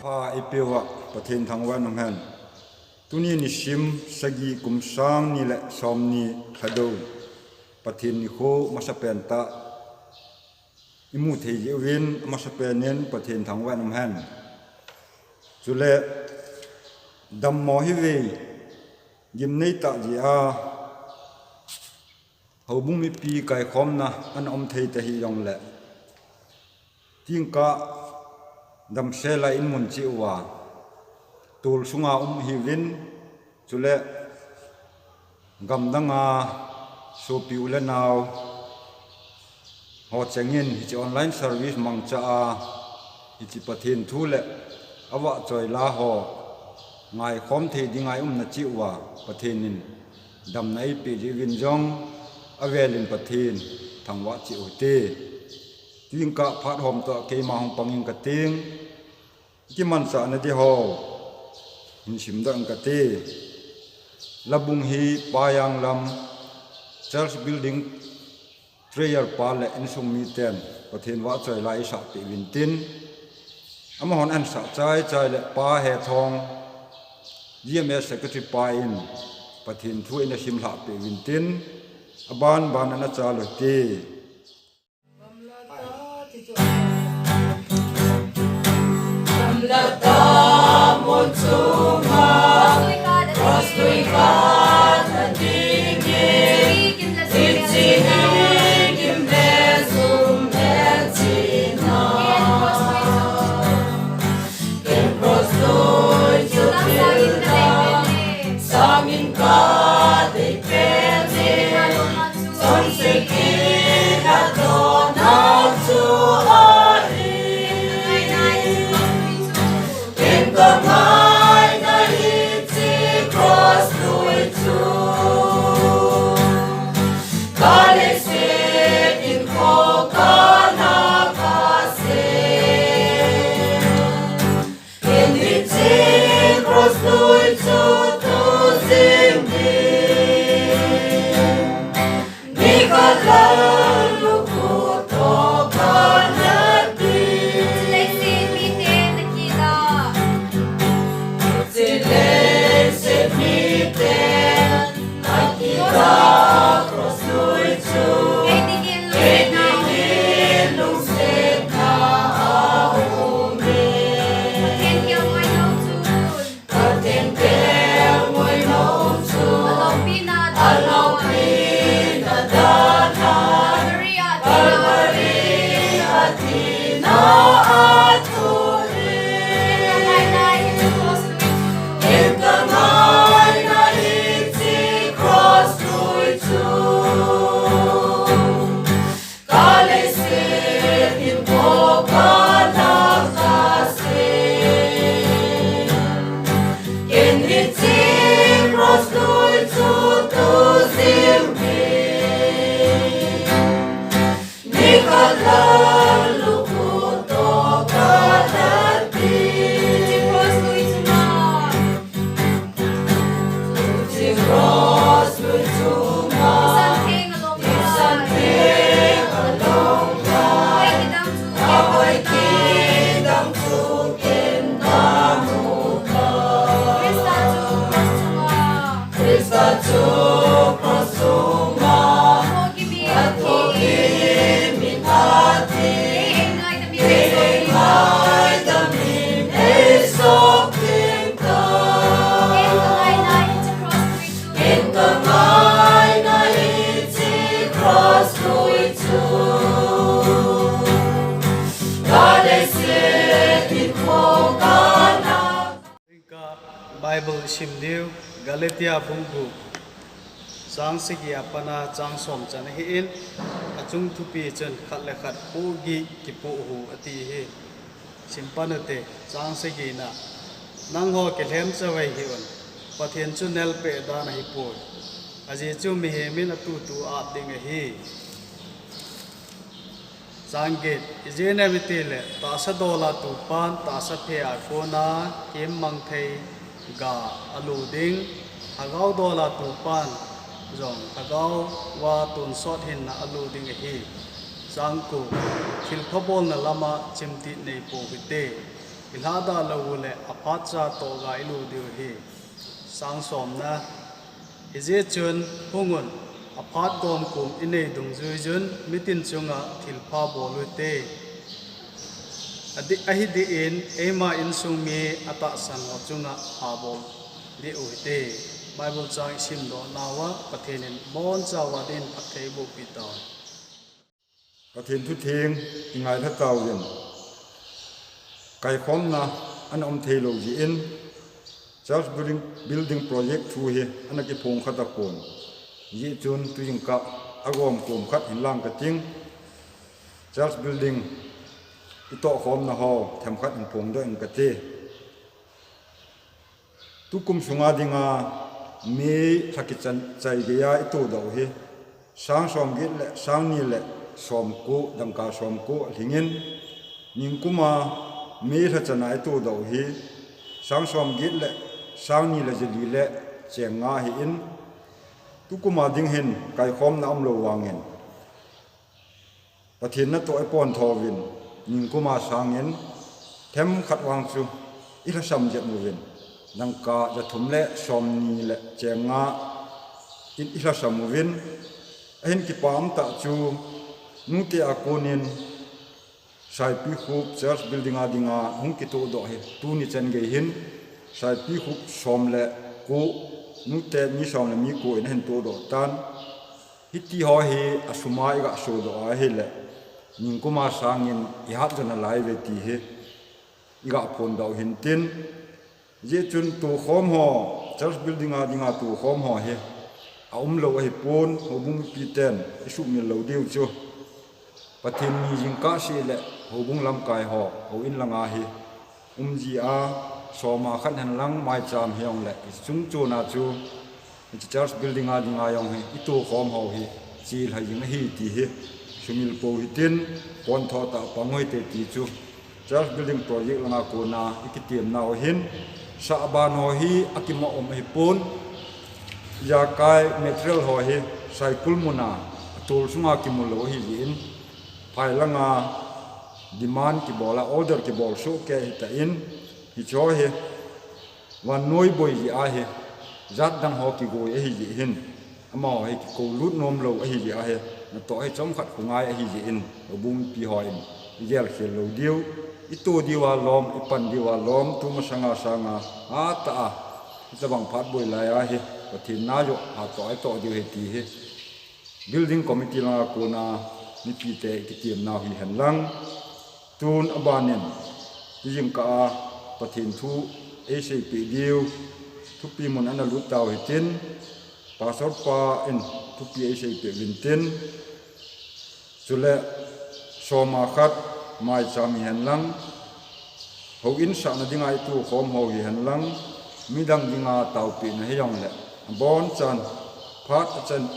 Ava ipewa pathen thangwa namhan tuni ni sim sagi kumsang ni le somni khado pathen ni kho masapenta imu thei win masapenen pathen thangwa namhan chule dam mo hi ve gimnei ta ji a hobung mi pi kai khom na an om thei ta hi yong le tingka dam sela in mun chi wa tul sunga hi win chule gam danga so pi ule naw ho chengin hi online service mang cha a hi chi pathin thu le awa choi la ho ngai khom thei dingai na chi wa pathin dam nai pi ji win jong avelin pathin thangwa chi uti tingka phat hom to ke ma hong pangin ka ting ki man sa na di ho hin sim dang ka te labung hi payang lam church building prayer pal le in sum mi ten pathin wa choi lai sa pi win tin ama hon an sa chai chai le pa he thong GMS secretary pa in pathin thu in sim la pi win tin aban ban na cha lo ti Bible simdiu Galatia bungbu chang sigi apana chang som chan hi in achung thupi chen khat le khat pu gi ki pu hu ati hi simpanate chang sigi na nang ho ke hem chawai hi on pathian chu nel pe da na hi pu aji chu mi he min atu tu a ding hi Sangit izena mitile ta sa dola tu pan ta sa phe a kona kem mang thei ga alu ding hagau dola tu pan jong hagau wa tun sot hin na alu ding hi sangku thil phobol na lama chimti nei po bite ilada lawule apatsa to ga ilu diu hi sang som na ize chun hungun aphat gom kum inei dung zui jun mitin chunga thilpha bolute adi ahi di in ema in sumi ata san wa chunga habol di uite Bible chang sim do nawa pathenin bon chawa din pathei bu pita pathin thu thing ingai tha tau yin kai khom na an om thei lo ji in church building project thu hi anaki phong khata pon yi chun tu ing ka agom kum khat hin lang ka ting church building ito khom na ho them khat in phong do in ka te tu kum sunga dinga mi thakichan chai ge ya itu do hi sang som gi le sang ni le som ku dam ka som ku lingin ning kuma mi thachana itu do hi sang som gi le sang ni le jeli le chenga hi in tu kuma ding hin kai khom na am lo wangin pathin na to ai pon thowin ning kuma sangin them khat wang chu ila sam je mu win nang ka ja thum le som ni le chenga in ila sam mu win hen ki pam ta chu nu te akonin sai pi khup church building adinga hung ki to do he tu ni chen ge hin sai pi khup som le ku nu te mi som le mi ko in hen to do tan hiti ho he asuma ga so do a he le ning kuma sangin i hat jana lai ve ti he iga pon do hin tin je chun tu khom ho church building adinga tu khom ho he lo hi pon ho bung pi ten isu mi lo diu chu pathin mi jing ka si le ho bung lam kai ho ho in langa hi ji a so ma khan han lang mai cham heong le chung chu na chu church building a dinga yong hi itu khom ho hi chil ha jing hi ti hi sumil po hi tin pon tho ta pangoi te ti chu church building project langa ko na ikitiam na ho hin sa ban ho hi akima om hi pon ya kai material ho hi cycle muna tol sunga ki mulo hi in phai langa demand ki bola order ki bol so ke ta in hi cho hi wan noi boy ji a hi zat dang ho ki go hi ji hin ama ho hi ko lut nom lo hi ji a hi na to ai chom khat khungai hi ji in bum pi ho in yel khel lo diu itu diwa lom ipan diwa lom tu ma sanga a ta a bang phat boy la ya hi pathin na yo a to ai to diu he ti hi building committee la ko na ni pi te ki tiam na hi han lang tun abanen jing ka pathin thu e sei pi diu thu pi mon ana lu taw hi tin pasor pa in thu pi e sei pi vin tin chule soma khat mai cham hi han lang ho in sa na dingai tu khom ho hi han lang midang dinga taw pi na he yong le bon chan phat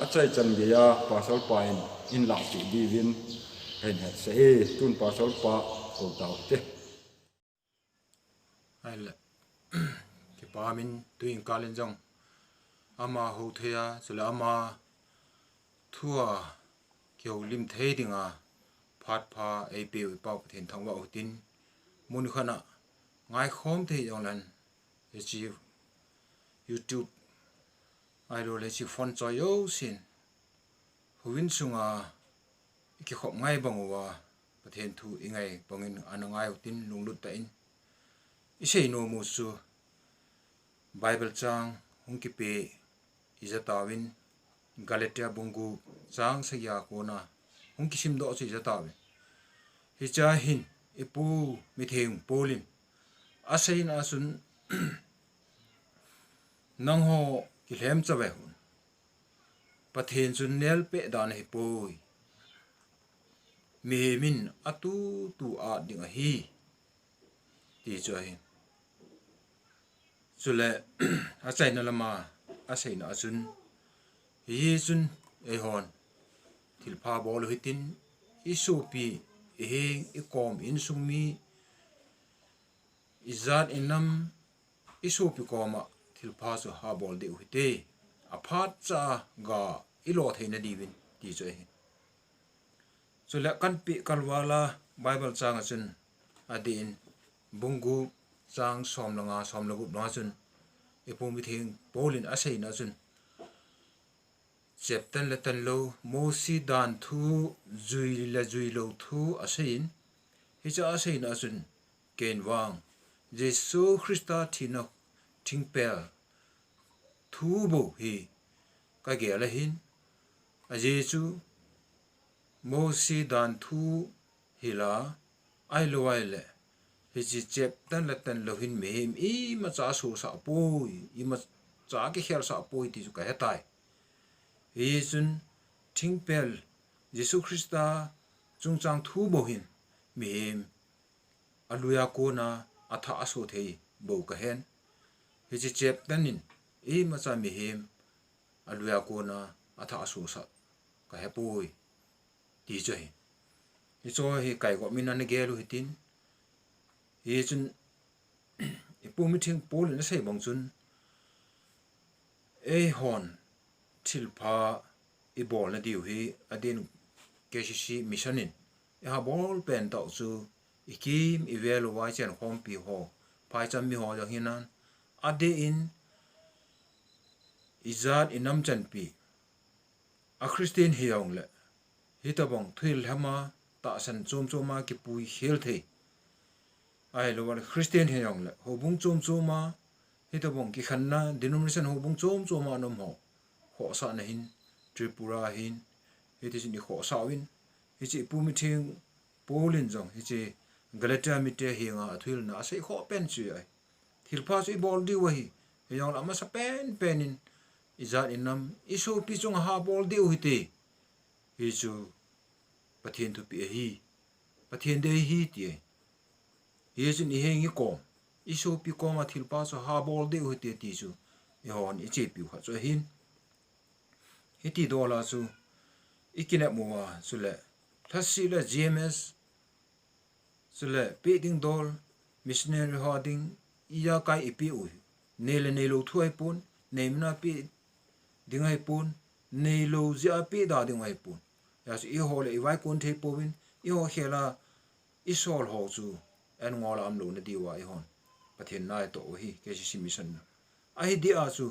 achai chan ge ya pasol pain in la ti divin hen het se tun pasol pa ko taw te ai le ki pa min tuin kalen jong ama ho thea chula ama thua kyo lim thei dinga phat pha ai pe pa then thong wa tin mun khana ngai khom the yong lan chi YouTube ai lo le chi phone cho yo sin huin sunga ki khop ngai bangwa pathen thu ingai bangin anangai tin lunglut ta in isei no mu su Bible chang hungki pe izatawin Galatia bungu chang sagya kona hungki sim do chi izatawi hi cha hin ipu mitheng polin asain asun nang ho ki hlem chawe hun pathen chun nel pe dan hi poi mi min atu tu a ding hi ti cho hin chule achai na lama asai na chun hi chun e hon thil pha bol hitin isu pi e ikom in sumi izat inam isu pi koma thil pha su ha bol de hite aphat cha ga ilo theina divin ti cho hin chule kan pi kalwala Bible chang chun adin bungu chang som langa som lagup na chun ipu mi thing polin asei na chun cheptan le tan lo mo si dan thu zui lo thu asein hi cha asei na chun ken wang jesu christa thina thingpel thu bo hi ka ge la hin a jesu mo si dan thu hila ai lo ai le hi chi chep tan la tan lo hin mem i ma cha su sa poi i ma cha ke khel sa poi ti chu ka hetai yesun thingpel jesu christa chungchang thu bo hin mem aluya ko na atha aso thei bo ka hen hi chi chep tanin i ma cha mi hem aluya ko na atha aso sa ka he poi ti cho hi hi cho hi kai ko min an ge lu hitin yesun ipu mi thing pol na sei bang chun e hon thil pha i bol na diu hi adin KCC missionin e ha bol pen tau chu ikim i velo wa chen khom pi ho phai cham mi ho ja hinan ade in izat inam chan pi a christian hiong le hitabong thil hama ta san chom choma ki pui hel the ai lo wal christian hiong le ho bung chom choma hitabong ki khanna denomination ho bung chom choma nom ho ho sa na hin tripura hin hiti ni ho sa win hi chi pu mi thing polin jong hi chi galatia mi te hi nga thil na sei ho pen chi ai thil pha chi bol di wa hi yong lama sa pen penin izat inam iso pi chung ha bol di hi te hi chu pathian tu pi hi pathian de hi ti yesu ni hengi ko iso pi ko ma thil pa so ha bol de hu te ti chu e hon i che pi kha cho hin hiti do la chu ikine mo wa chu le thasi le GMS chu le pe ding dol missionary harding iya kai ipi u ne lo thuai pun nem na pi ding ai pun ne lo ja pi da ding ai pun ya su i ho le i vai kun the povin i ho hela i sol ho chu en ngol am lo na diwa I hon pathin nai to hi KCC mission ai di a chu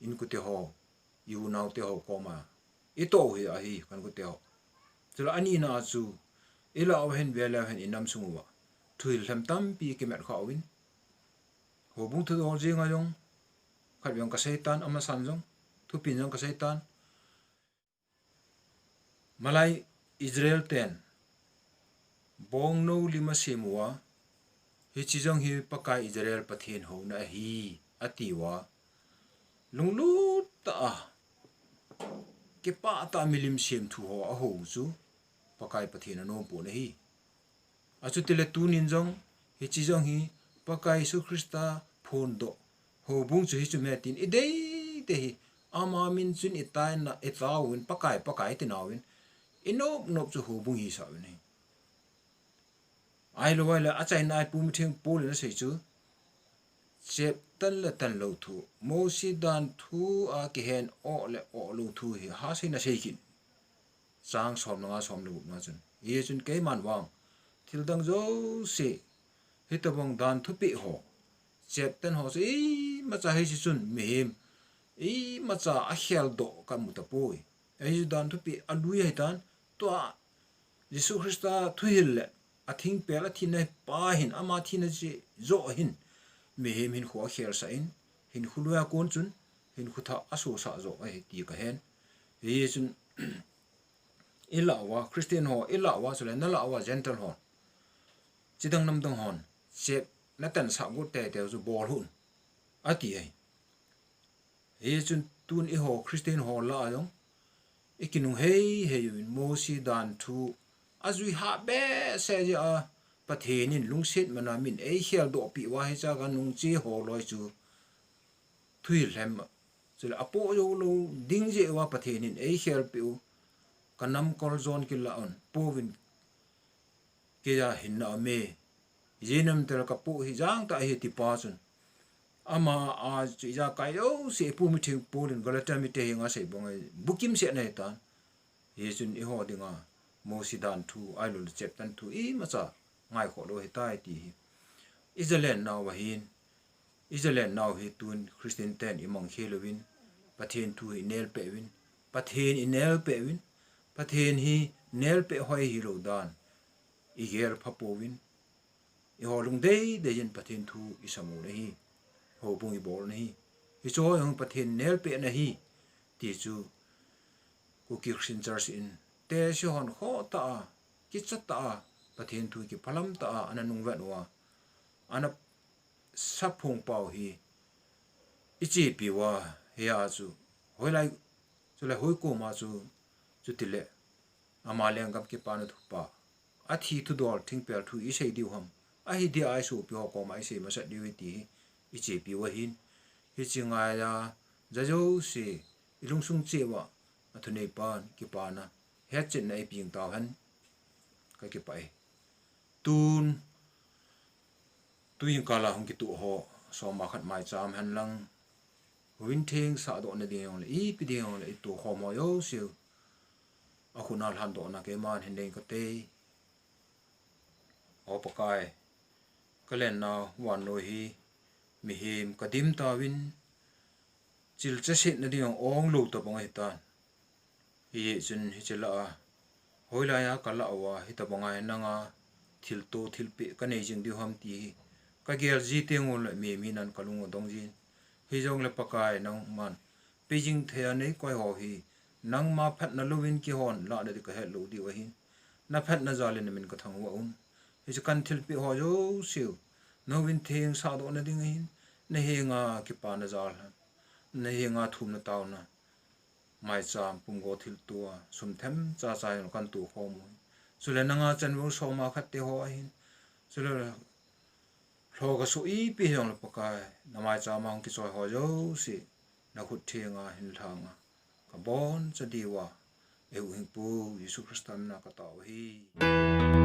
in ku te ho yu nau te ho ko ma I to hi a hi kan ku te ho chula ani na chu ila o hen vela hen inam sunguwa thuil hlam tam pi ki met kha win ho bung thu ol jinga yong khat yong ka seitan ama san jong thu pin jong ka seitan malai Israel ten bong no lima semua hi chi jong hi pakai Israel pathin ho na hi atiwa lunglu ta ke pa ta milim sem thu ho a ho chu pakai pathin no pu na hi achu tile tu nin jong hi chi jong hi pakai su krista phon do ho bung chu hi chu metin I dei te hi ama min chun itai na etawin pakai ti nawin inop nop chu ho bung hi sa ni ai lo wala achai nai pu mi thing pol na sei chu chep tan lo thu mo si dan thu a ki hen o le o lo thu hi ha sei na sei kin sang som na som lu na chun ye chun ke man wang thil dang zo se hitabong dan thu pi ho chep tan ho sei ma cha hei si chun mem I ma cha a hel do ka mu ta poi ai dan thu pi a lui hai tan to Jesu Christa thu hil le a thing pela thina pa hin ama thina ji zo hin me hem hin kho khel sa in hin khulua kon chun hin khutha aso sa zo ai ti ka hen ye chun ilawa Christian ho ilawa so le na lawa gentle ho chidang nam dang hon chep na tan sa gu te zu bol hun ati ai ye chun tun I ho Christian ho la yong ikinung hei mo si dan thu azui ha be se ja pathenin lungsit mana min ei hial do pi wa he cha ga nung chi ho loi chu thui lem chula apo yo lo ding je wa pathenin ei hial pi u kanam kol zon ki la on povin ke ya hin na me yenam tel ka pu hi jang ta hi ti pa chun ama a chi ja kai yo se pu mi thing polin galata mi te nga sei bongai bukim se nei ta ye chun I ho dinga mo si dan thu ai lo chep tan thu I ma cha ngai kho lo he tai ti Israel now wahin Israel now hi tun Christian ten imong khelowin pathen thu hi nel pe win pathen i nel pe win pathen hi nel pe hoi hi lo dan i ger phapo win i holung dei de yin pathen thu i samu na hi ho bung i bol na hi hi cho yong pathen nel pe na hi ti chu ku Christian church in te si hon kho ta ki chat ta pathen thu ki phalam ta ananung wan wa ana sapung pau hi ichi piwa he a chu hoi lai chu lai hoi ko ma chu tile ama leng gam ki pa na thu pa a thi thu dor thing pel thu i sei diu ham a hi di ai su pyo ko mai sei ma sa diu ti ichi piwa hin hi chinga ya ja jo si ilung sung che wa a thu nei pan ki pa na he chen nai ping ta han ka ki pai tun tuin kala hong ki tu ho so ma khat mai cham han lang win thing sa do na ding le i pi ding le tu ho mo yo siu a khunal han do na ke man hen ding ka te o pa kai kalen na wan no hi mi him kadim ta win chil cha sit na ding ong lu to bang hi tan hi chun hi chela hoila ya kala wa hi ta bangai na nga thil to thil pe ka nei jing di ham ti ka gel ji te ngol le mi nan kalung dong jin hi jong le pakai nang man beijing the nei koi ho hi nang ma phat na luwin ki hon la de ka he lu di wa hin na phat na zalin min ka thang wa un hi chu kan thil pi ho jo siu no win thing sa do na ding hin na he nga ki pa na zal na he nga thum na taw na mai cham pum go thil tua sum them cha cha yon kan tu ho mu sule na nga chan wo so ma khat te ho hin sule lo ga su i pi yong la pakai na mai cha ma ki choi ho jo si na khut thinga hin thanga ka bon cha diwa e u hing pu Yesu Kristan na ka taw hi